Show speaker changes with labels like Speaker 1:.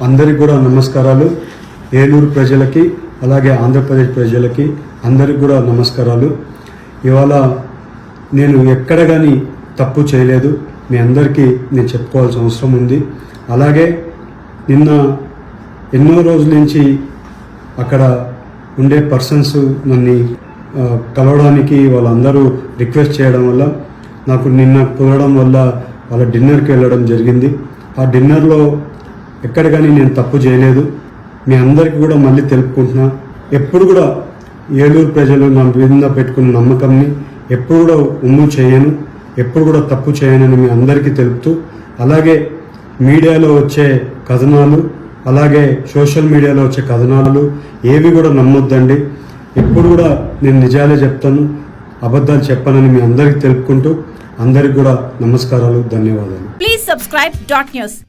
Speaker 1: అందరికి కూడా నమస్కారాలు. ఏలూరు ప్రజలకి అలాగే ఆంధ్రప్రదేశ్ ప్రజలకి అందరికి కూడా నమస్కారాలు. ఇవాళ నేను ఎక్కడ కానీ తప్పు చేయలేదు, మీ అందరికీ నేను చెప్పుకోవాల్సిన అవసరం ఉంది. అలాగే నిన్న ఎన్నో రోజుల నుంచి అక్కడ ఉండే పర్సన్స్ నన్ను కలవడానికి వాళ్ళందరూ రిక్వెస్ట్ చేయడం వల్ల నాకు నిన్న కుదరడం వల్ల వాళ్ళ డిన్నర్కి వెళ్ళడం జరిగింది. ఆ డిన్నర్లో ఎక్కడ కానీ నేను తప్పు చేయలేదు. మీ అందరికీ కూడా మళ్ళీ తెలుపుకుంటున్నా, ఎప్పుడు కూడా ఏలూరు ప్రజలు నా మీద పెట్టుకున్న నమ్మకంని ఎప్పుడు కూడా ఉమ్ము చేయను, ఎప్పుడు కూడా తప్పు చేయనని మీ అందరికీ తెలుపుతూ, అలాగే మీడియాలో వచ్చే కథనాలు అలాగే సోషల్ మీడియాలో వచ్చే కథనాలు ఏవి కూడా నమ్మొద్దండి. ఎప్పుడు కూడా నేను నిజాలే చెప్తాను, అబద్ధాలు చెప్పనని మీ అందరికీ తెలుపుకుంటూ అందరికి కూడా నమస్కారాలు, ధన్యవాదాలు.
Speaker 2: Please subscribe .news.